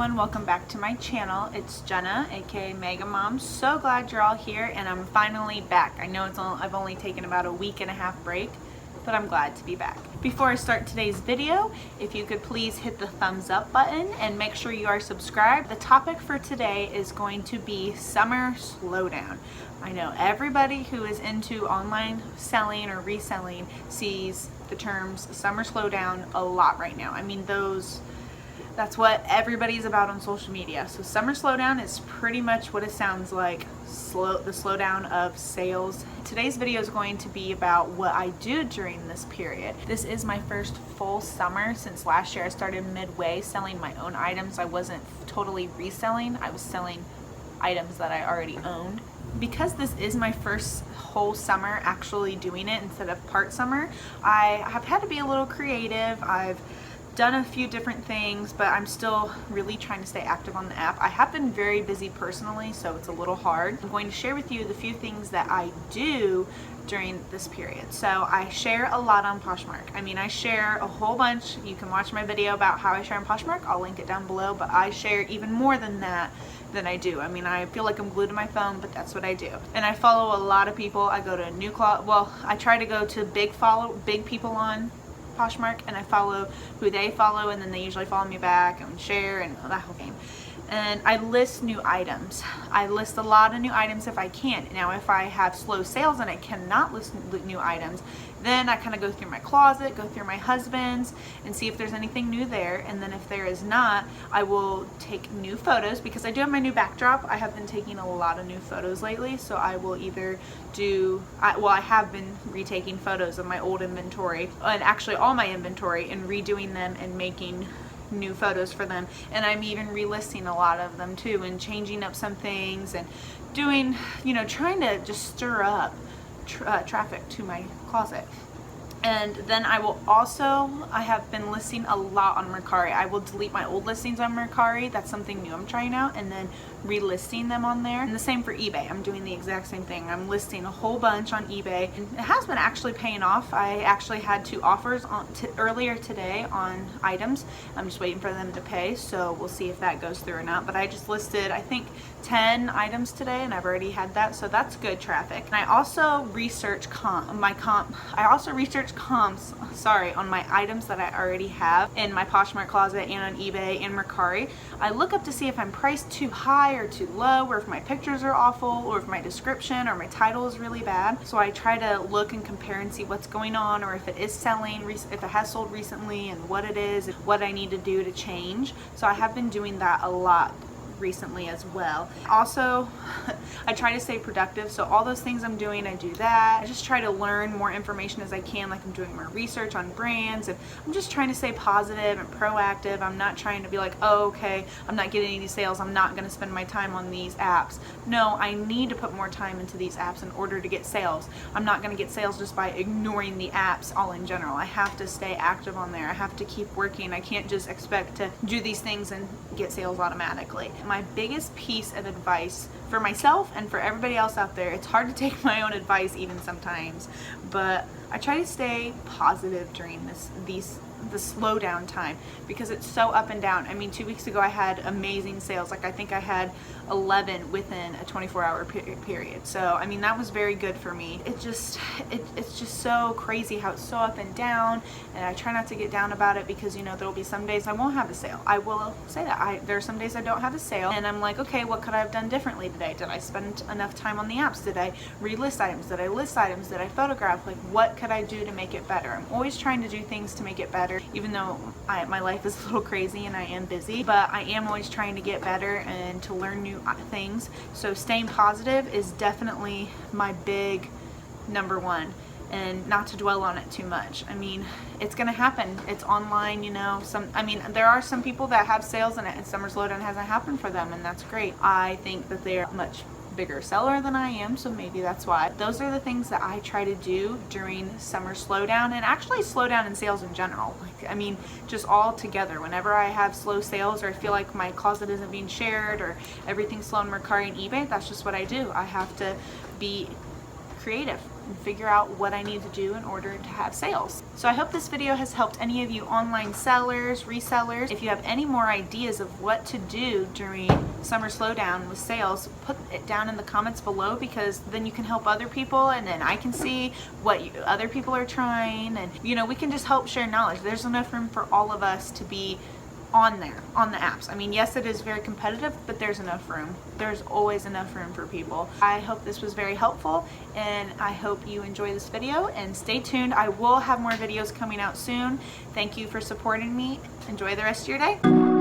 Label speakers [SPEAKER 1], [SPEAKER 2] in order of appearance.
[SPEAKER 1] everyone, welcome back to my channel. It's Jenna, aka Mega Mom. So glad you're all here and I'm finally back. I know I've only taken about a week and a half break, but I'm glad to be back. Before I start today's video, if you could please hit the thumbs up button and make sure you are subscribed. The topic for today is going to be summer slowdown. I know everybody who is into online selling or reselling sees the terms summer slowdown a lot right now. I mean, that's what everybody's about on social media. So summer slowdown is pretty much what it sounds like, the slowdown of sales. Today's video is going to be about what I do during this period. This is my first full summer since last year. I started midway selling my own items. I wasn't totally reselling. I was selling items that I already owned. Because this is my first whole summer actually doing it instead of part summer, I have had to be a little creative. I've done a few different things, but I'm still really trying to stay active on the app. I have been very busy personally, so it's a little hard. I'm going to share with you the few things that I do during this period. So I share a lot on Poshmark. I mean, I share a whole bunch. You can watch my video about how I share on Poshmark. I'll link it down below, but I share even more than that than I do. I mean, I feel like I'm glued to my phone, but that's what I do. And I follow a lot of people. I go to I try to go to big people on Poshmark, and I follow who they follow, and then they usually follow me back and share and that whole game. And I list new items. I list a lot of new items if I can. Now, if I have slow sales and I cannot list new items, then I kind of go through my closet, go through my husband's, and see if there's anything new there. And then if there is not, I will take new photos because I do have my new backdrop. I have been taking a lot of new photos lately, so I will either I have been retaking photos of my old inventory, and actually all my inventory, and redoing them and making new photos for them. And I'm even relisting a lot of them too, and changing up some things and doing, trying to just stir up traffic to my closet. And then I have been listing a lot on Mercari. I will delete my old listings on Mercari. That's something new I'm trying out, and then relisting them on there. And the same for eBay. I'm doing the exact same thing. I'm listing a whole bunch on eBay, and it has been actually paying off. I actually had 2 offers earlier today on items. I'm just waiting for them to pay, so we'll see if that goes through or not. But I just listed, I think, 10 items today, and I've already had that, so that's good traffic. And I also research comps on my items that I already have in my Poshmark closet and on eBay and Mercari. I look up to see if I'm priced too high or too low, or if my pictures are awful, or if my description or my title is really bad. So I try to look and compare and see what's going on, or if it is selling, if it has sold recently, and what it is, and what I need to do to change. So I have been doing that a lot recently as well. Also, I try to stay productive, so all those things I'm doing, I do that. I just try to learn more information as I can, like I'm doing more research on brands, and I'm just trying to stay positive and proactive. I'm not trying to be like, oh, okay, I'm not getting any sales, I'm not going to spend my time on these apps. No, I need to put more time into these apps in order to get sales. I'm not going to get sales just by ignoring the apps all in general. I have to stay active on there. I have to keep working. I can't just expect to do these things and get sales automatically. My biggest piece of advice for myself and for everybody else out there, it's hard to take my own advice even sometimes, but I try to stay positive during the slowdown time, because it's so up and down. I mean, 2 weeks ago I had amazing sales. Like, I think I had 11 within a 24-hour period. So I mean, that was very good for me. It's just so crazy how it's so up and down, and I try not to get down about it, because there will be some days I won't have a sale. I will say that there are some days I don't have a sale, and I'm like, okay, what could I have done differently today? Did I spend enough time on the apps? Did I relist items? Did I list items? Did I photograph? Like, what could I do to make it better? I'm always trying to do things to make it better, even though my life is a little crazy and I am busy, but I am always trying to get better and to learn new things. So staying positive is definitely my big number one, and not to dwell on it too much. I mean, it's gonna happen. It's online, there are some people that have sales and summer slowdown hasn't happened for them, and that's great. I think that they're much bigger seller than I am, so maybe that's why. Those are the things that I try to do during summer slowdown, and actually slowdown in sales in general. Just all together. Whenever I have slow sales, or I feel like my closet isn't being shared, or everything's slow on Mercari and eBay, that's just what I do. I have to be creative. and figure out what I need to do in order to have sales. So I hope this video has helped any of you online sellers, resellers. If you have any more ideas of what to do during Summer Slowdown with sales, put it down in the comments below, because then you can help other people and then I can see what other people are trying, and we can just help share knowledge. There's enough room for all of us to be on there, on the apps. I mean, yes, it is very competitive, but there's enough room. There's always enough room for people. I hope this was very helpful, and I hope you enjoy this video, and stay tuned. I will have more videos coming out soon. Thank you for supporting me. Enjoy the rest of your day.